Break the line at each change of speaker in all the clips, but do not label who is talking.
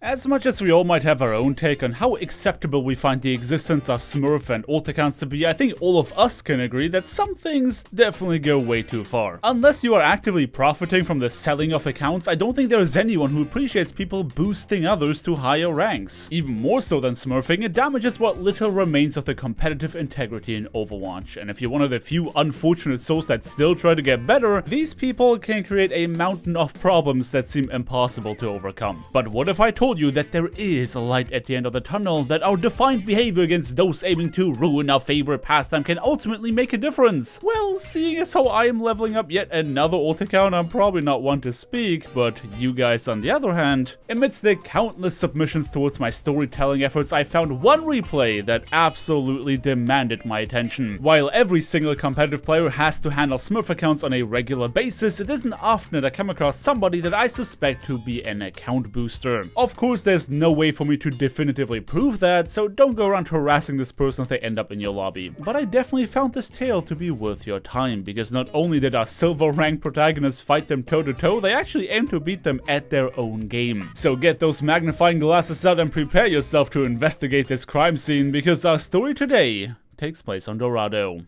As much as we all might have our own take on how acceptable we find the existence of Smurf and alt accounts to be, I think all of us can agree that some things definitely go way too far. Unless you are actively profiting from the selling of accounts, I don't think there is anyone who appreciates people boosting others to higher ranks. Even more so than Smurfing, it damages what little remains of the competitive integrity in Overwatch, and if you're one of the few unfortunate souls that still try to get better, these people can create a mountain of problems that seem impossible to overcome. But what if I told you that there is a light at the end of the tunnel, that our defiant behavior against those aiming to ruin our favorite pastime can ultimately make a difference? Well, seeing as how I am leveling up yet another alt account, I'm probably not one to speak, but you guys on the other hand, amidst the countless submissions towards my storytelling efforts, I found one replay that absolutely demanded my attention. While every single competitive player has to handle Smurf accounts on a regular basis, it isn't often that I come across somebody that I suspect to be an account booster. Of course, there's no way for me to definitively prove that, so don't go around harassing this person if they end up in your lobby. But I definitely found this tale to be worth your time, because not only did our silver ranked protagonists fight them toe to toe, they actually aim to beat them at their own game. So get those magnifying glasses out and prepare yourself to investigate this crime scene, because our story today takes place on Dorado.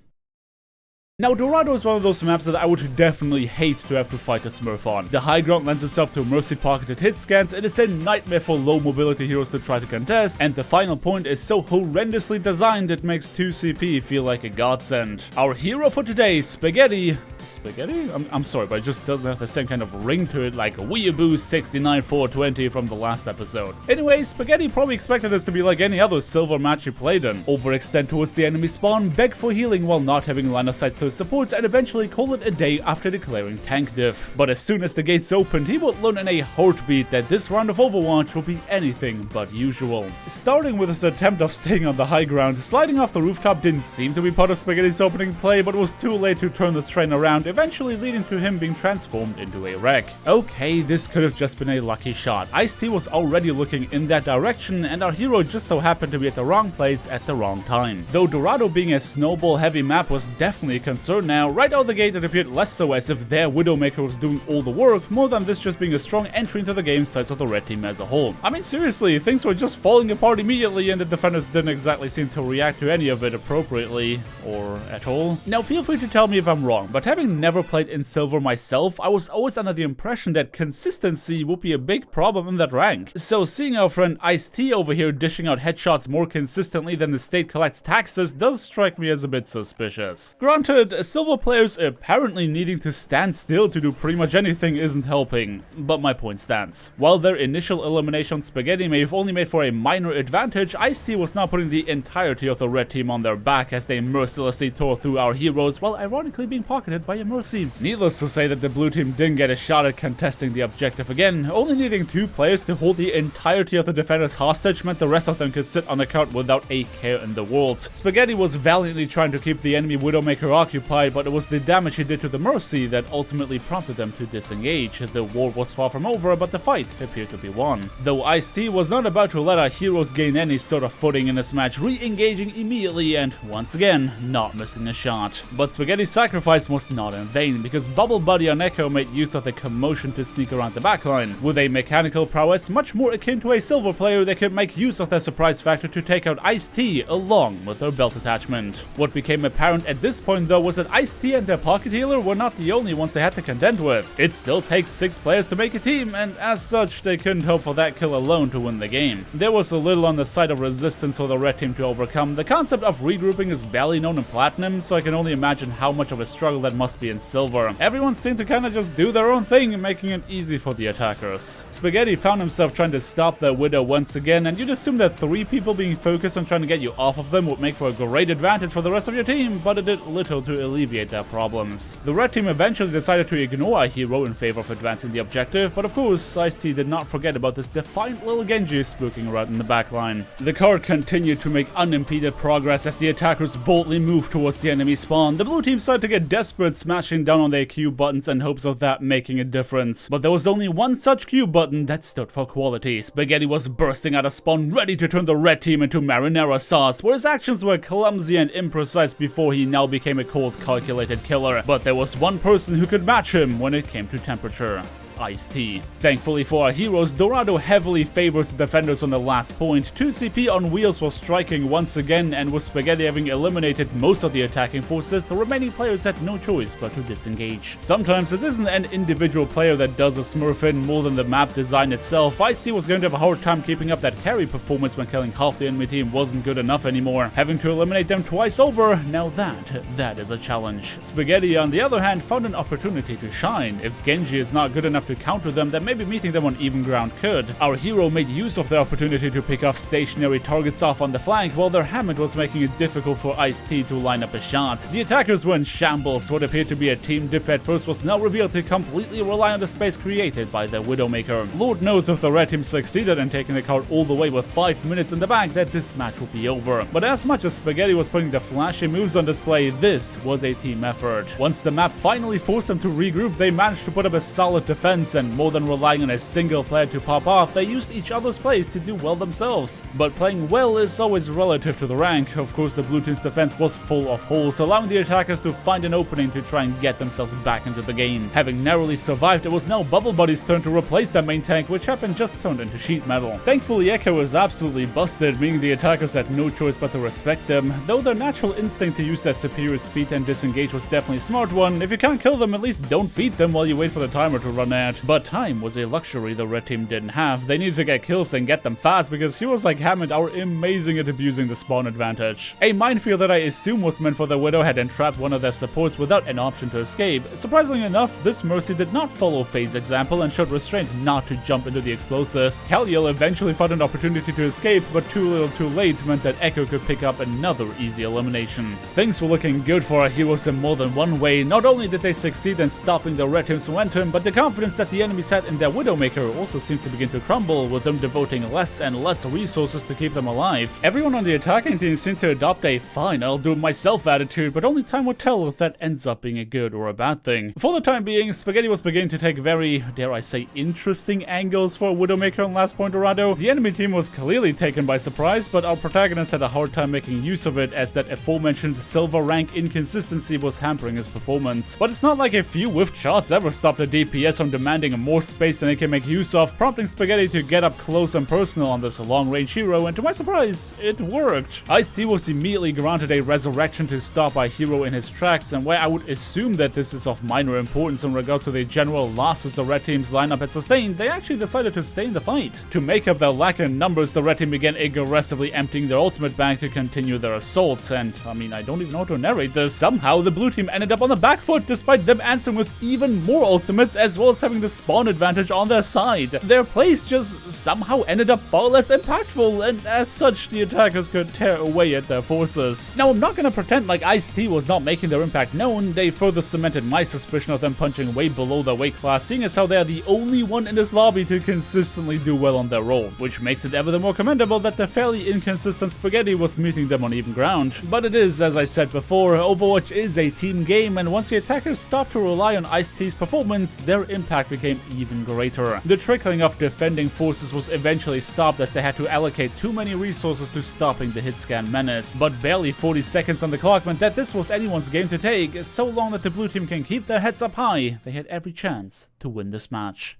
Now, Dorado is one of those maps that I would definitely hate to have to fight a Smurf on. The high ground lends itself to mercy-pocketed hit scans, it is a nightmare for low mobility heroes to try to contest, and the final point is so horrendously designed it makes 2 CP feel like a godsend. Our hero for today, Spaghetti? I'm sorry, but it just doesn't have the same kind of ring to it like Weeaboo 69420 from the last episode. Anyway, Spaghetti probably expected this to be like any other silver match he played in. Overextend towards the enemy spawn, beg for healing while not having line of sight to his supports, and eventually call it a day after declaring tank diff. But as soon as the gates opened, he would learn in a heartbeat that this round of Overwatch will be anything but usual. Starting with his attempt of staying on the high ground, sliding off the rooftop didn't seem to be part of Spaghetti's opening play, but it was too late to turn this train around, eventually leading to him being transformed into a wreck. Okay, this could have just been a lucky shot. Ice-T was already looking in that direction, and our hero just so happened to be at the wrong place at the wrong time. Though Dorado being a snowball-heavy map was definitely a concern now, right out the gate it appeared less so as if their Widowmaker was doing all the work, more than this just being a strong entry into the game size of the red team as a whole. I mean, seriously, things were just falling apart immediately, and the defenders didn't exactly seem to react to any of it appropriately, or at all. Now, feel free to tell me if I'm wrong, but having never played in Silver myself, I was always under the impression that consistency would be a big problem in that rank. So seeing our friend Ice-T over here dishing out headshots more consistently than the state collects taxes does strike me as a bit suspicious. Granted, Silver players apparently needing to stand still to do pretty much anything isn't helping, but my point stands. While their initial elimination on Spaghetti may have only made for a minor advantage, Ice-T was now putting the entirety of the red team on their back as they mercilessly tore through our heroes while ironically being pocketed by a mercy. Needless to say that the blue team didn't get a shot at contesting the objective again. Only needing 2 players to hold the entirety of the defenders hostage meant the rest of them could sit on the cart without a care in the world. Spaghetti was valiantly trying to keep the enemy Widowmaker occupied, but it was the damage he did to the mercy that ultimately prompted them to disengage. The war was far from over, but the fight appeared to be won. Though Ice-T was not about to let our heroes gain any sort of footing in this match, re-engaging immediately and, once again, not missing a shot. But Spaghetti's sacrifice was not in vain, because Bubble Buddy on Echo made use of the commotion to sneak around the backline. With a mechanical prowess much more akin to a Silver player, they could make use of their surprise factor to take out Ice-T along with their belt attachment. What became apparent at this point though was that Ice-T and their pocket healer were not the only ones they had to contend with. It still takes 6 players to make a team, and as such, they couldn't hope for that kill alone to win the game. There was a little on the side of resistance for the red team to overcome. The concept of regrouping is barely known in Platinum, so I can only imagine how much of a struggle that must be in Silver. Everyone seemed to kinda just do their own thing, making it easy for the attackers. Spaghetti found himself trying to stop their Widow once again, and you'd assume that 3 people being focused on trying to get you off of them would make for a great advantage for the rest of your team, but it did little to alleviate their problems. The red team eventually decided to ignore our hero in favor of advancing the objective, but of course, Ice-T did not forget about this defiant little Genji spooking around in the backline. The card continued to make unimpeded progress as the attackers boldly moved towards the enemy spawn. The blue team started to get desperate, smashing down on their Q buttons in hopes of that making a difference. But there was only one such Q button that stood for quality. Spaghetti was bursting out of spawn, ready to turn the red team into marinara sauce, where his actions were clumsy and imprecise before he now became a cold, calculated killer. But there was one person who could match him when it came to temperature. Ice-T. Thankfully for our heroes, Dorado heavily favors the defenders on the last point. 2CP on wheels was striking once again, and with Spaghetti having eliminated most of the attacking forces, the remaining players had no choice but to disengage. Sometimes it isn't an individual player that does a smurfing more than the map design itself. Ice-T was going to have a hard time keeping up that carry performance when killing half the enemy team wasn't good enough anymore. Having to eliminate them twice over, now that is a challenge. Spaghetti, on the other hand, found an opportunity to shine. If Genji is not good enough to counter them, then maybe meeting them on even ground could. Our hero made use of the opportunity to pick off stationary targets off on the flank, while their Hammond was making it difficult for Ice-T to line up a shot. The attackers were in shambles. What appeared to be a team diff at first was now revealed to completely rely on the space created by the Widowmaker. Lord knows if the red team succeeded in taking the card all the way with 5 minutes in the bank that this match will be over. But as much as Spaghetti was putting the flashy moves on display, this was a team effort. Once the map finally forced them to regroup, they managed to put up a solid defense, and more than relying on a single player to pop off, they used each other's plays to do well themselves. But playing well is always relative to the rank. Of course, the blue team's defense was full of holes, allowing the attackers to find an opening to try and get themselves back into the game. Having narrowly survived, it was now Bubble Buddy's turn to replace their main tank, which happened just turned into sheet metal. Thankfully, Echo was absolutely busted, meaning the attackers had no choice but to respect them, though their natural instinct to use their superior speed and disengage was definitely a smart one. If you can't kill them, at least don't feed them while you wait for the timer to run out. But time was a luxury the red team didn't have. They needed to get kills and get them fast, because heroes like Hammond are amazing at abusing the spawn advantage. A minefield that I assume was meant for the Widow had entrapped one of their supports without an option to escape. Surprisingly enough, this Mercy did not follow Faye's example and showed restraint not to jump into the explosives. Kaliel eventually found an opportunity to escape, but too little too late meant that Echo could pick up another easy elimination. Things were looking good for our heroes in more than one way. Not only did they succeed in stopping the red team's momentum, but the confidence that the enemies had in their Widowmaker also seemed to begin to crumble, with them devoting less and less resources to keep them alive. Everyone on the attacking team seemed to adopt a fine, I'll do it myself attitude, but only time will tell if that ends up being a good or a bad thing. For the time being, Spaghetti was beginning to take very, dare I say, interesting angles for a Widowmaker on Last Point Dorado. The enemy team was clearly taken by surprise, but our protagonist had a hard time making use of it, as that aforementioned silver rank inconsistency was hampering his performance. But it's not like a few whiffed shots ever stopped the DPS from demanding more space than they can make use of, prompting Spaghetti to get up close and personal on this long-range hero, and to my surprise, it worked. Ice-T was immediately granted a resurrection to stop our hero in his tracks, and where I would assume that this is of minor importance in regards to the general losses the red team's lineup had sustained, they actually decided to stay in the fight. To make up their lack in numbers, the red team began aggressively emptying their ultimate bank to continue their assault, and I mean, I don't even know how to narrate this. Somehow the blue team ended up on the back foot, despite them answering with even more ultimates, as well as having the spawn advantage on their side. Their plays just somehow ended up far less impactful, and as such, the attackers could tear away at their forces. Now, I'm not gonna pretend like Ice-T was not making their impact known. They further cemented my suspicion of them punching way below their weight class, seeing as how they are the only one in this lobby to consistently do well on their role, which makes it ever the more commendable that the fairly inconsistent Spaghetti was meeting them on even ground. But it is, as I said before, Overwatch is a team game, and once the attackers stopped to rely on Ice-T's performance, their impact became even greater. The trickling of defending forces was eventually stopped, as they had to allocate too many resources to stopping the hitscan menace. But barely 40 seconds on the clock meant that this was anyone's game to take. So long that the blue team can keep their heads up high, they had every chance to win this match.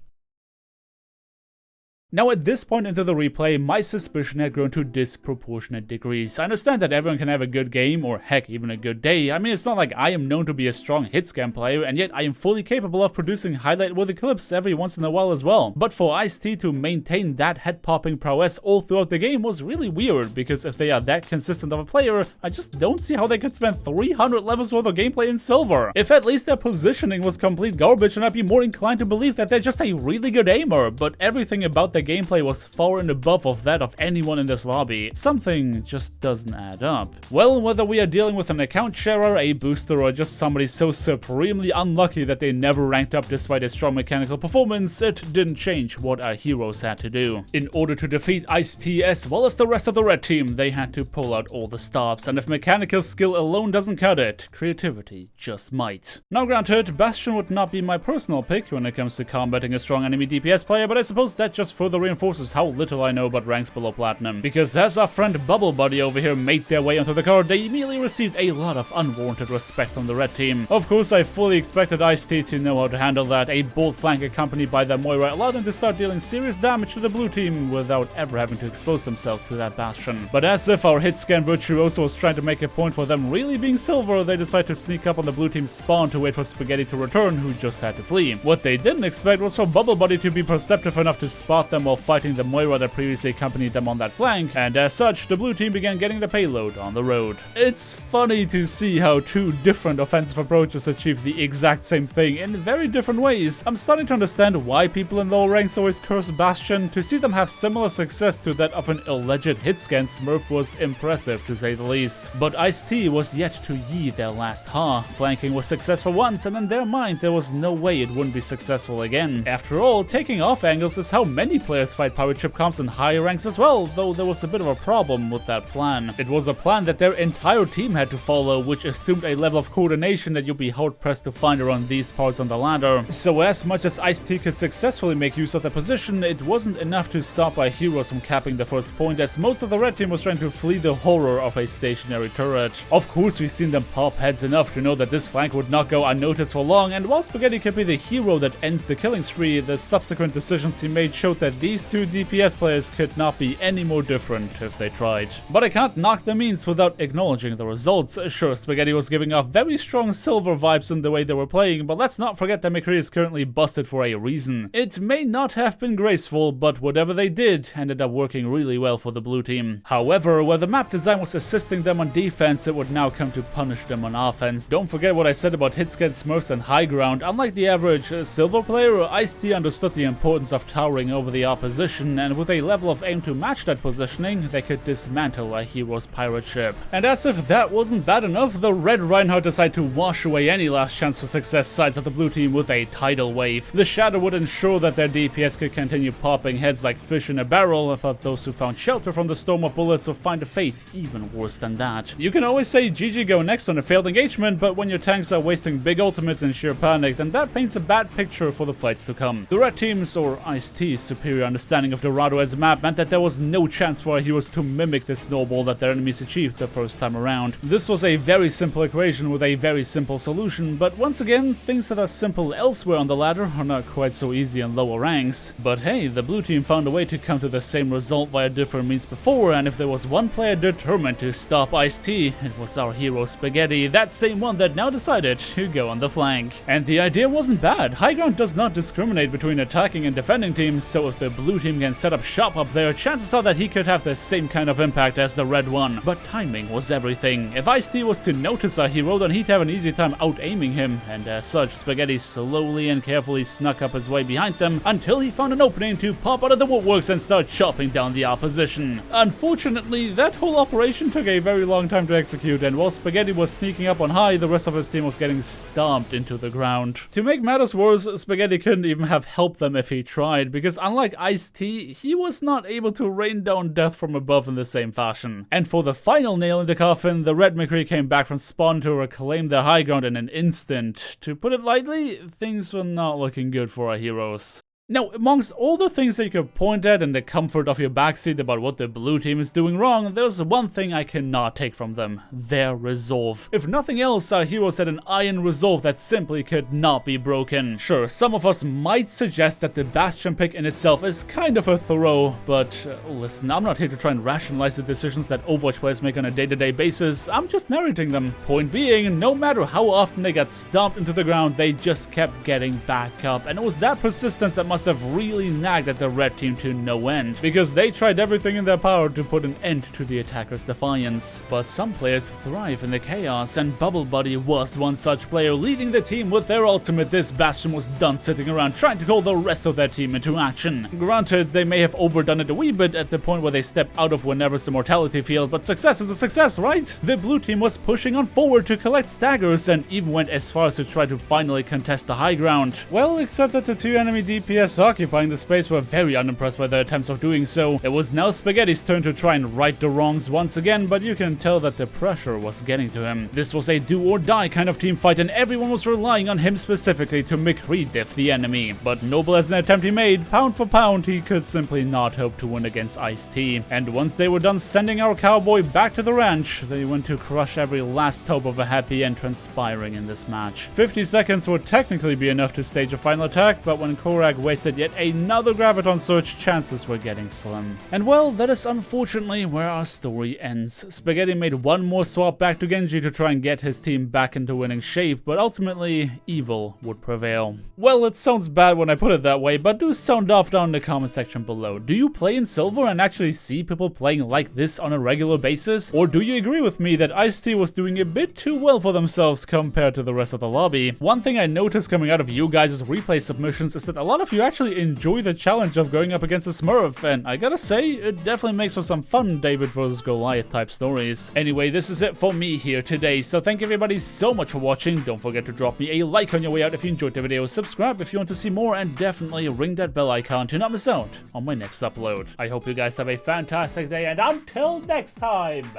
Now, at this point into the replay, my suspicion had grown to disproportionate degrees. I understand that everyone can have a good game, or heck, even a good day. I mean, it's not like I am known to be a strong hitscan player, and yet I am fully capable of producing highlight-worthy clips every once in a while as well. But for Ice-T to maintain that head-popping prowess all throughout the game was really weird, because if they are that consistent of a player, I just don't see how they could spend 300 levels worth of gameplay in silver. If at least their positioning was complete garbage, then I'd be more inclined to believe that they're just a really good aimer, but everything about the gameplay was far and above of that of anyone in this lobby. Something just doesn't add up. Well, whether we are dealing with an account sharer, a booster, or just somebody so supremely unlucky that they never ranked up despite a strong mechanical performance, it didn't change what our heroes had to do. In order to defeat Ice-T as well as the rest of the red team, they had to pull out all the stops, and if mechanical skill alone doesn't cut it, creativity just might. Now granted, Bastion would not be my personal pick when it comes to combating a strong enemy DPS player, but I suppose that just further further reinforces how little I know about ranks below Platinum. Because as our friend Bubble Buddy over here made their way onto the card, they immediately received a lot of unwarranted respect from the red team. Of course, I fully expected Ice-T to know how to handle that. A bold flank accompanied by the Moira allowed them to start dealing serious damage to the blue team without ever having to expose themselves to that bastion. But as if our hit scan virtuoso was trying to make a point for them really being silver, they decided to sneak up on the blue team's spawn to wait for Spaghetti to return, who just had to flee. What they didn't expect was for Bubble Buddy to be perceptive enough to spot them while fighting the Moira that previously accompanied them on that flank, and as such, the blue team began getting the payload on the road. It's funny to see how two different offensive approaches achieve the exact same thing in very different ways. I'm starting to understand why people in lower ranks always curse Bastion. To see them have similar success to that of an alleged hitscan Smurf was impressive to say the least. But Ice-T was yet to yield their last ha. Flanking was successful once, and in their mind there was no way it wouldn't be successful again. After all, taking off angles is how many players fight pirate ship comps in higher ranks as well, though there was a bit of a problem with that plan. It was a plan that their entire team had to follow, which assumed a level of coordination that you'll be hard-pressed to find around these parts on the ladder. So as much as Ice-T could successfully make use of the position, it wasn't enough to stop our heroes from capping the first point, as most of the red team was trying to flee the horror of a stationary turret. Of course, we've seen them pop heads enough to know that this flank would not go unnoticed for long, and while Spaghetti could be the hero that ends the killing spree, the subsequent decisions he made showed that these two DPS players could not be any more different if they tried. But I can't knock the means without acknowledging the results. Sure, Spaghetti was giving off very strong silver vibes in the way they were playing, but let's not forget that McCree is currently busted for a reason. It may not have been graceful, but whatever they did ended up working really well for the blue team. However, where the map design was assisting them on defense, it would now come to punish them on offense. Don't forget what I said about hitscan Smurfs and high ground. Unlike the average silver player, Ice-T understood the importance of towering over the opposition, and with a level of aim to match that positioning, they could dismantle a hero's pirate ship. And as if that wasn't bad enough, the red Reinhardt decided to wash away any last chance for success sides of the blue team with a tidal wave. The shadow would ensure that their DPS could continue popping heads like fish in a barrel, but those who found shelter from the storm of bullets would find a fate even worse than that. You can always say GG go next on a failed engagement, but when your tanks are wasting big ultimates in sheer panic, then that paints a bad picture for the fights to come. The red team's, or Ice-T's, superior understanding of Dorado as a map meant that there was no chance for our heroes to mimic the snowball that their enemies achieved the first time around. This was a very simple equation with a very simple solution, but once again, things that are simple elsewhere on the ladder are not quite so easy in lower ranks. But hey, the blue team found a way to come to the same result via different means before, and if there was one player determined to stop Ice-T, it was our hero Spaghetti, that same one that now decided to go on the flank. And the idea wasn't bad. High ground does not discriminate between attacking and defending teams, so if the blue team can set up shop up there, chances are that he could have the same kind of impact as the red one. But timing was everything. If Ice-T was to notice our hero, then he'd have an easy time out-aiming him, and as such, Spaghetti slowly and carefully snuck up his way behind them until he found an opening to pop out of the woodworks and start chopping down the opposition. Unfortunately, that whole operation took a very long time to execute, and while Spaghetti was sneaking up on high, the rest of his team was getting stomped into the ground. To make matters worse, Spaghetti couldn't even have helped them if he tried, because unlike Ice-T, he was not able to rain down death from above in the same fashion. And for the final nail in the coffin, the red McCree came back from spawn to reclaim their high ground in an instant. To put it lightly, things were not looking good for our heroes. Now, amongst all the things that you could point at in the comfort of your backseat about what the blue team is doing wrong, there's one thing I cannot take from them: their resolve. If nothing else, our heroes had an iron resolve that simply could not be broken. Sure, some of us might suggest that the Bastion pick in itself is kind of a throw, but listen, I'm not here to try and rationalize the decisions that Overwatch players make on a day-to-day basis, I'm just narrating them. Point being, no matter how often they got stomped into the ground, they just kept getting back up, and it was that persistence that must have really nagged at the red team to no end, because they tried everything in their power to put an end to the attackers' defiance. But some players thrive in the chaos, and Bubble Buddy was one such player, leading the team with their ultimate. This Bastion was done sitting around trying to call the rest of their team into action. Granted, they may have overdone it a wee bit at the point where they stepped out of Whenever's immortality field, but success is a success, right? The blue team was pushing on forward to collect staggers, and even went as far as to try to finally contest the high ground. Well, except that the two enemy DPS guys occupying the space were very unimpressed by their attempts of doing so. It was now Spaghetti's turn to try and right the wrongs once again, but you can tell that the pressure was getting to him. This was a do-or-die kind of team fight, and everyone was relying on him specifically to McRediff the enemy. But noble as an attempt he made, pound for pound, he could simply not hope to win against Ice-T. And once they were done sending our cowboy back to the ranch, they went to crush every last hope of a happy end transpiring in this match. 50 seconds would technically be enough to stage a final attack, but when Korak wasted yet another Graviton Surge, chances were getting slim. And well, that is unfortunately where our story ends. Spaghetti made one more swap back to Genji to try and get his team back into winning shape, but ultimately, evil would prevail. Well, it sounds bad when I put it that way, but do sound off down in the comment section below. Do you play in Silver and actually see people playing like this on a regular basis? Or do you agree with me that Ice-T was doing a bit too well for themselves compared to the rest of the lobby? One thing I noticed coming out of you guys' replay submissions is that a lot of you actually enjoy the challenge of going up against a Smurf, and I gotta say, it definitely makes for some fun David vs. Goliath type stories. Anyway, this is it for me here today, so thank everybody so much for watching. Don't forget to drop me a like on your way out if you enjoyed the video, subscribe if you want to see more, and definitely ring that bell icon to not miss out on my next upload. I hope you guys have a fantastic day, and until next time,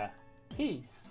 peace.